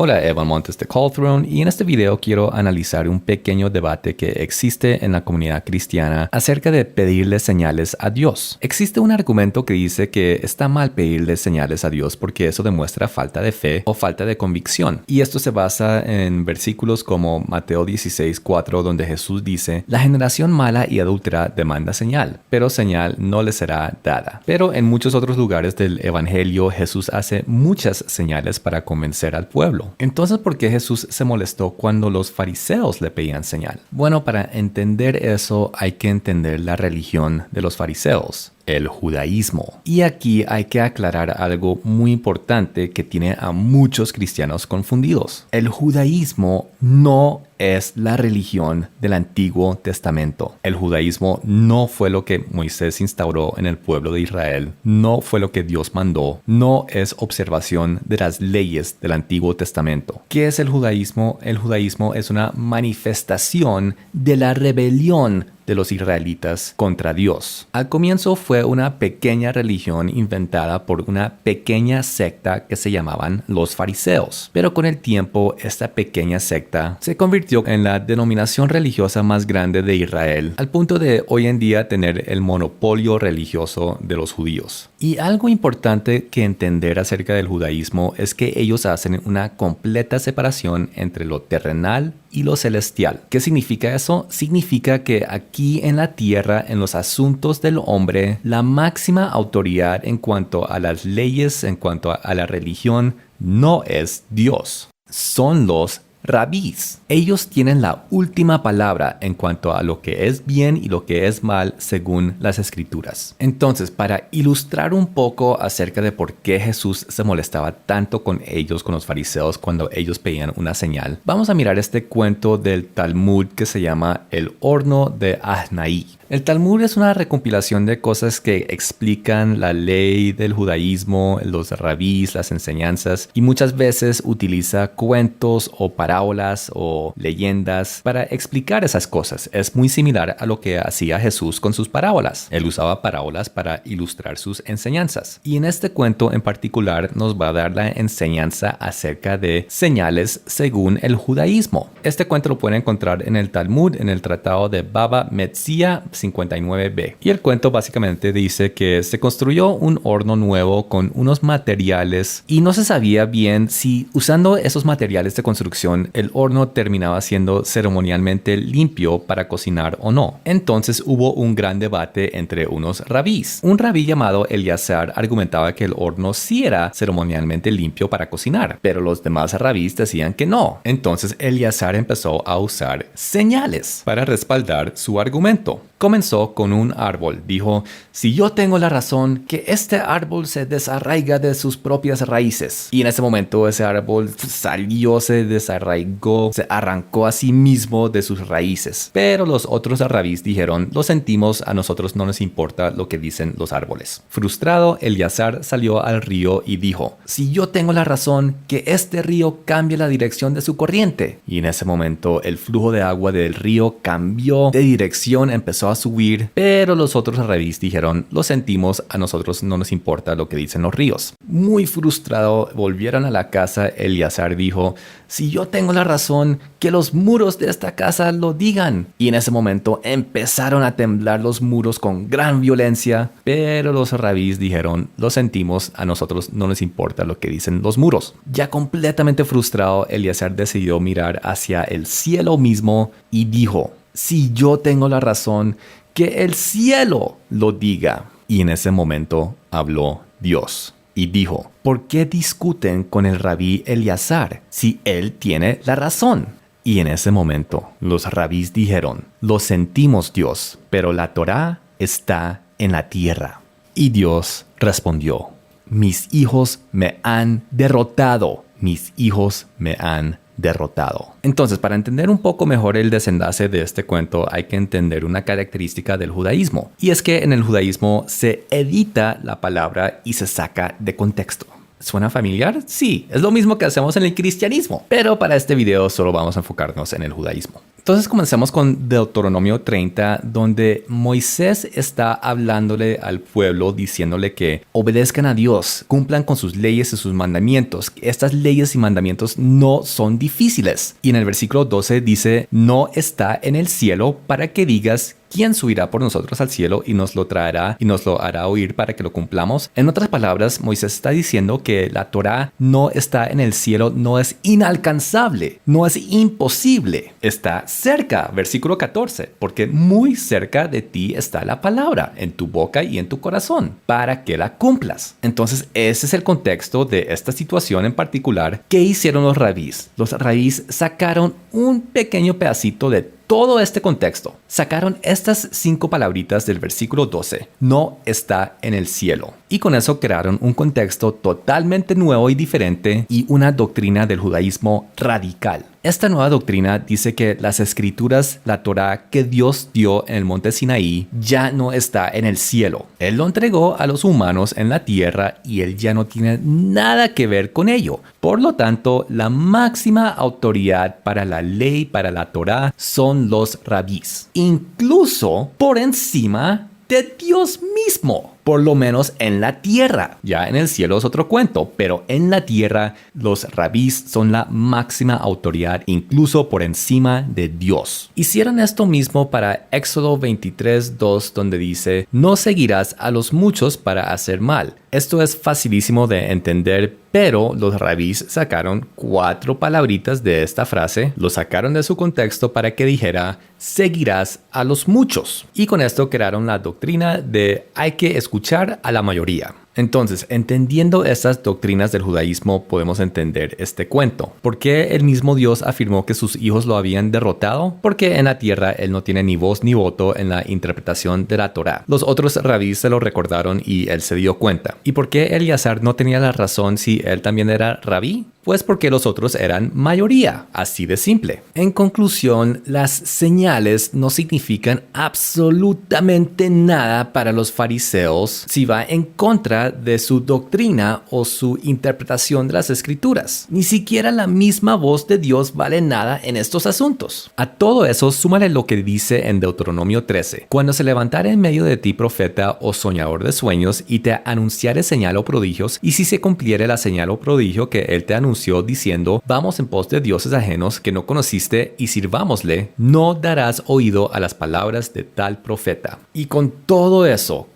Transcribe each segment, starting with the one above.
Hola, Evan Montes de Call Throne, y en este video quiero analizar un pequeño debate que existe en la comunidad cristiana acerca de pedirle señales a Dios. Existe un argumento que dice que está mal pedirle señales a Dios porque eso demuestra falta de fe o falta de convicción. Y esto se basa en versículos como Mateo 16:4, donde Jesús dice: "La generación mala y adúltera demanda señal, pero señal no le será dada". Pero en muchos otros lugares del Evangelio, Jesús hace muchas señales para convencer al pueblo. Entonces, ¿por qué Jesús se molestó cuando los fariseos le pedían señal? Bueno, para entender eso hay que entender la religión de los fariseos, el judaísmo. Y aquí hay que aclarar algo muy importante que tiene a muchos cristianos confundidos. El judaísmo no es la religión del Antiguo Testamento. El judaísmo no fue lo que Moisés instauró en el pueblo de Israel, no fue lo que Dios mandó, no es observación de las leyes del Antiguo Testamento. ¿Qué es el judaísmo? El judaísmo es una manifestación de la rebelión de los israelitas contra Dios. Al comienzo fue una pequeña religión inventada por una pequeña secta que se llamaban los fariseos. Pero con el tiempo, esta pequeña secta se convirtió en la denominación religiosa más grande de Israel, al punto de hoy en día tener el monopolio religioso de los judíos. Y algo importante que entender acerca del judaísmo es que ellos hacen una completa separación entre lo terrenal y lo celestial. ¿Qué significa eso? Significa que aquí en la tierra, en los asuntos del hombre, la máxima autoridad en cuanto a las leyes, en cuanto a la religión, no es Dios. Son los rabís. Ellos tienen la última palabra en cuanto a lo que es bien y lo que es mal según las escrituras. Entonces, para ilustrar un poco acerca de por qué Jesús se molestaba tanto con ellos, con los fariseos, cuando ellos pedían una señal, vamos a mirar este cuento del Talmud que se llama El horno de Ahnaí. El Talmud es una recompilación de cosas que explican la ley del judaísmo, los rabís, las enseñanzas, y muchas veces utiliza cuentos o parábolas o leyendas para explicar esas cosas. Es muy similar a lo que hacía Jesús con sus parábolas. Él usaba parábolas para ilustrar sus enseñanzas. Y en este cuento en particular nos va a dar la enseñanza acerca de señales según el judaísmo. Este cuento lo pueden encontrar en el Talmud, en el tratado de Baba Metzia 59b. Y el cuento básicamente dice que se construyó un horno nuevo con unos materiales y no se sabía bien si usando esos materiales de construcción el horno terminaba siendo ceremonialmente limpio para cocinar o no. Entonces hubo un gran debate entre unos rabís. Un rabí llamado Eliezer argumentaba que el horno sí era ceremonialmente limpio para cocinar, pero los demás rabís decían que no. Entonces Eliezer empezó a usar señales para respaldar su argumento. Comenzó con un árbol. Dijo: "Si yo tengo la razón, que este árbol se desarraiga de sus propias raíces". Y en ese momento ese árbol salió, se desarraigó, se arrancó a sí mismo de sus raíces. Pero los otros rabís dijeron: "Lo sentimos, a nosotros no nos importa lo que dicen los árboles". Frustrado, Eliezer salió al río y dijo: "Si yo tengo la razón, que este río cambie la dirección de su corriente". Y en ese momento el flujo de agua del río cambió de dirección, empezó a subir, pero los otros rabís dijeron: "Lo sentimos, a nosotros no nos importa lo que dicen los ríos". Muy frustrado, volvieron a la casa. Eliezer dijo: "Si yo tengo la razón, que los muros de esta casa lo digan". Y en ese momento empezaron a temblar los muros con gran violencia, pero los rabís dijeron: "Lo sentimos, a nosotros no nos importa lo que dicen los muros". Ya completamente frustrado, Eliezer decidió mirar hacia el cielo mismo y dijo: "Si yo tengo la razón, que el cielo lo diga". Y en ese momento habló Dios y dijo: "¿Por qué discuten con el rabí Eliezer si él tiene la razón?". Y en ese momento los rabís dijeron: "Lo sentimos, Dios, pero la Torá está en la tierra". Y Dios respondió: "Mis hijos me han derrotado, mis hijos me han derrotado". Entonces, para entender un poco mejor el desenlace de este cuento, hay que entender una característica del judaísmo. Y es que en el judaísmo se edita la palabra y se saca de contexto. ¿Suena familiar? Sí, es lo mismo que hacemos en el cristianismo. Pero para este video solo vamos a enfocarnos en el judaísmo. Entonces comencemos con Deuteronomio 30, donde Moisés está hablándole al pueblo diciéndole que obedezcan a Dios, cumplan con sus leyes y sus mandamientos. Estas leyes y mandamientos no son difíciles. Y en el versículo 12 dice, no está en el cielo para que digas, ¿quién subirá por nosotros al cielo y nos lo traerá y nos lo hará oír para que lo cumplamos? En otras palabras, Moisés está diciendo que la Torá no está en el cielo, no es inalcanzable, no es imposible, está cerca, versículo 14, porque muy cerca de ti está la palabra, en tu boca y en tu corazón, para que la cumplas. Entonces, ese es el contexto de esta situación en particular. ¿Qué hicieron los rabís? Los rabís sacaron un pequeño pedacito de todo este contexto. Sacaron estas 5 palabritas del versículo 12. No está en el cielo. Y con eso crearon un contexto totalmente nuevo y diferente y una doctrina del judaísmo radical. Esta nueva doctrina dice que las escrituras, la Torá que Dios dio en el monte Sinaí, ya no está en el cielo. Él lo entregó a los humanos en la tierra y él ya no tiene nada que ver con ello. Por lo tanto, la máxima autoridad para la ley, para la Torá, son los rabís. Incluso por encima de Dios mismo. Por lo menos en la tierra. Ya en el cielo es otro cuento, pero en la tierra los rabís son la máxima autoridad, incluso por encima de Dios. Hicieron esto mismo para Éxodo 23:2, donde dice, no seguirás a los muchos para hacer mal. Esto es facilísimo de entender, pero los rabís sacaron 4 palabritas de esta frase, lo sacaron de su contexto para que dijera, seguirás a los muchos. Y con esto crearon la doctrina de hay que escuchar a la mayoría. Entonces, entendiendo estas doctrinas del judaísmo, podemos entender este cuento. ¿Por qué el mismo Dios afirmó que sus hijos lo habían derrotado? Porque en la tierra él no tiene ni voz ni voto en la interpretación de la Torá. Los otros rabís se lo recordaron y él se dio cuenta. ¿Y por qué Eleazar no tenía la razón si él también era rabí? Pues porque los otros eran mayoría, así de simple. En conclusión, las señales no significan absolutamente nada para los fariseos si va en contra de su doctrina o su interpretación de las escrituras. Ni siquiera la misma voz de Dios vale nada en estos asuntos. A todo eso, súmale lo que dice en Deuteronomio 13. Cuando se levantare en medio de ti profeta o soñador de sueños y te anunciare señal o prodigios, y si se cumpliere la señal o prodigio que él te anunció diciendo, vamos en pos de dioses ajenos que no conociste y sirvámosle, no darás oído a las palabras de tal profeta. Y con todo eso,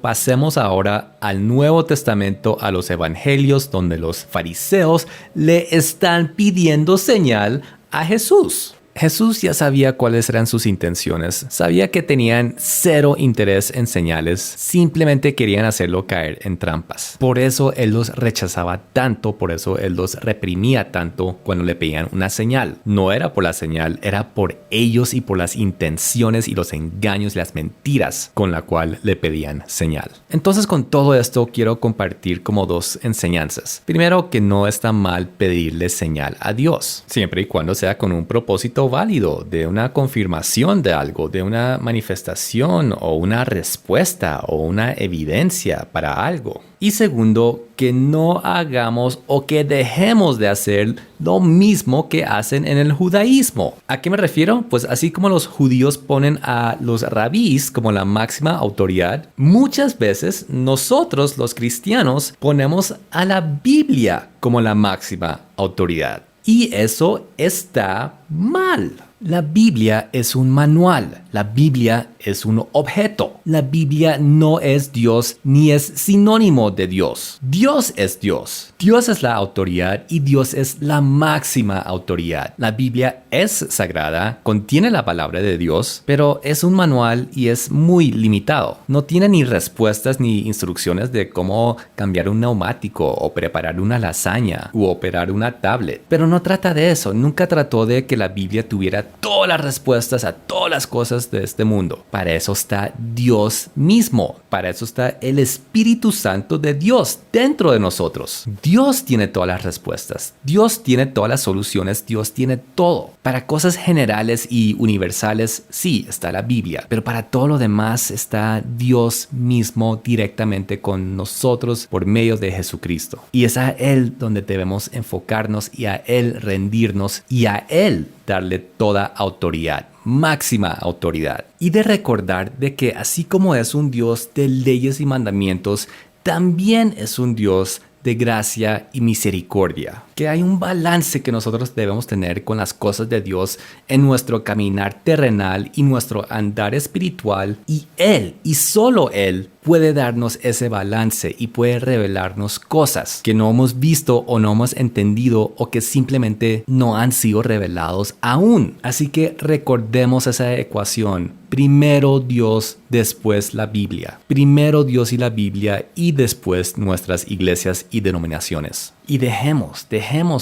pasemos ahora al Nuevo Testamento, a los evangelios, donde los fariseos le están pidiendo señal a Jesús. Jesús ya sabía cuáles eran sus intenciones, sabía que tenían 0 interés en señales, simplemente querían hacerlo caer en trampas. Por eso él los rechazaba tanto, por eso él los reprimía tanto cuando le pedían una señal. No era por la señal, era por ellos y por las intenciones y los engaños y las mentiras con la cual le pedían señal. Entonces, con todo esto quiero compartir como 2 enseñanzas. Primero, que no está mal pedirle señal a Dios, siempre y cuando sea con un propósito válido, de una confirmación de algo, de una manifestación o una respuesta o una evidencia para algo. Y segundo, que no hagamos o que dejemos de hacer lo mismo que hacen en el judaísmo. ¿A qué me refiero? Pues así como los judíos ponen a los rabís como la máxima autoridad, muchas veces nosotros los cristianos ponemos a la Biblia como la máxima autoridad. Y eso está mal. La Biblia es un manual, la Biblia es un objeto. La Biblia no es Dios ni es sinónimo de Dios. Dios es Dios. Dios es la autoridad y Dios es la máxima autoridad. La Biblia es sagrada, contiene la palabra de Dios, pero es un manual y es muy limitado. No tiene ni respuestas ni instrucciones de cómo cambiar un neumático o preparar una lasaña u operar una tablet. Pero no trata de eso, nunca trató de que la Biblia tuviera todas las respuestas a todas las cosas de este mundo. Para eso está Dios mismo. Para eso está el Espíritu Santo de Dios dentro de nosotros. Dios tiene todas las respuestas. Dios tiene todas las soluciones. Dios tiene todo. Para cosas generales y universales, sí, está la Biblia. Pero para todo lo demás está Dios mismo directamente con nosotros por medio de Jesucristo. Y es a Él donde debemos enfocarnos y a Él rendirnos y a Él darle toda autoridad, máxima autoridad. Y de recordar de que así como es un Dios de leyes y mandamientos, también es un Dios de gracia y misericordia. Que hay un balance que nosotros debemos tener con las cosas de Dios en nuestro caminar terrenal y nuestro andar espiritual. Y Él, y solo Él, puede darnos ese balance y puede revelarnos cosas que no hemos visto o no hemos entendido o que simplemente no han sido revelados aún. Así que recordemos esa ecuación. Primero Dios, después la Biblia. Primero Dios y la Biblia y después nuestras iglesias y denominaciones. Y dejemos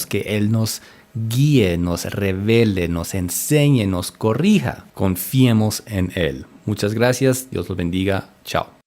que Él nos guíe, nos revele, nos enseñe, nos corrija. Confiemos en Él. Muchas gracias. Dios los bendiga. Chao.